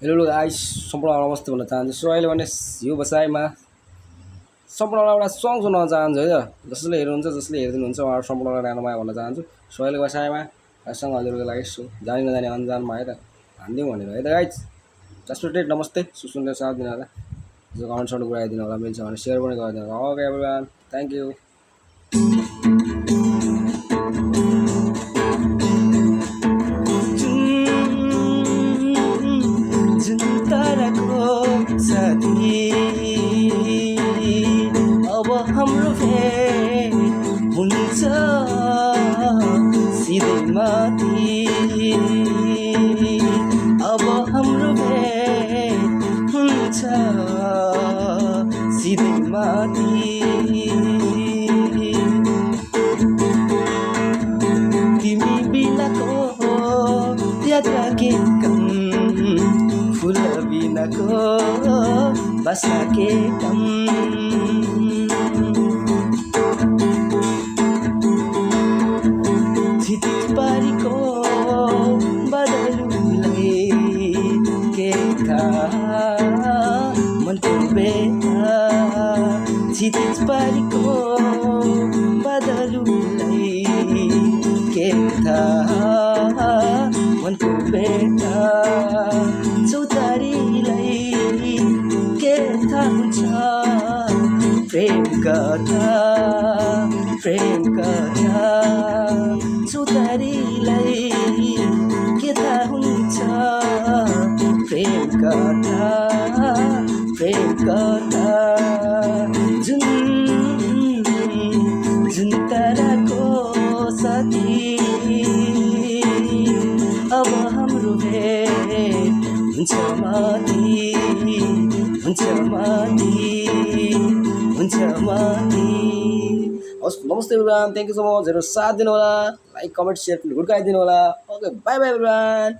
hello guys सम्पूर्ण नमस्ते भन्न चाहन्छु सो अहिले भने यो बसाइमा सम्पूर्णलाई एउटा सङ सुनाउन चाहन्छु है त जसले हेर्नुहुन्छ जसले हेरिदिनुहुन्छ उहाँहरू सम्पूर्णलाई रानोमाया भन्न चाहन्छु सो अहिले बसाइमा सङ हजुरको लागि जानी नजाने अन्जानमा है त हानिदिउँ भनेर है त गाइस जसले नमस्ते सुन्ने साथ दिनु होला जो कमेन्ट समेन्ट गराइदिनु होला मिल्छ भने सेयर पनि गरिदिनु होला ओके एभ्रिवान थ्याङ्क यू साथी अब हाम्रो भेट हुन्छ सिधै माथि अब हाम्रो भेट हुन्छ सिधै माथि तिमी बिनाको यात्रा के कम फुल बिनाको बस्न के कम क्षितिज पारीको बदलुलाई के थाहा मनको बेथा क्षितिज पारीको बदलुलाई के थाहा मनको बेथा चौतारीलाई के थाहा हुन्छ प्रेम कथा चौतारीलाई के थाहा हुन्छ प्रेम कथा जुन ताराको साथी अब हाम्रो भेट हुन्छ माथि हस् नमस्ते everyone thank you so much हेरेर साथ दिनु होला लाइक कमेन्ट सेयर पनि हुर्काइदिनु होला ओके बाई बाई एभ्रिवान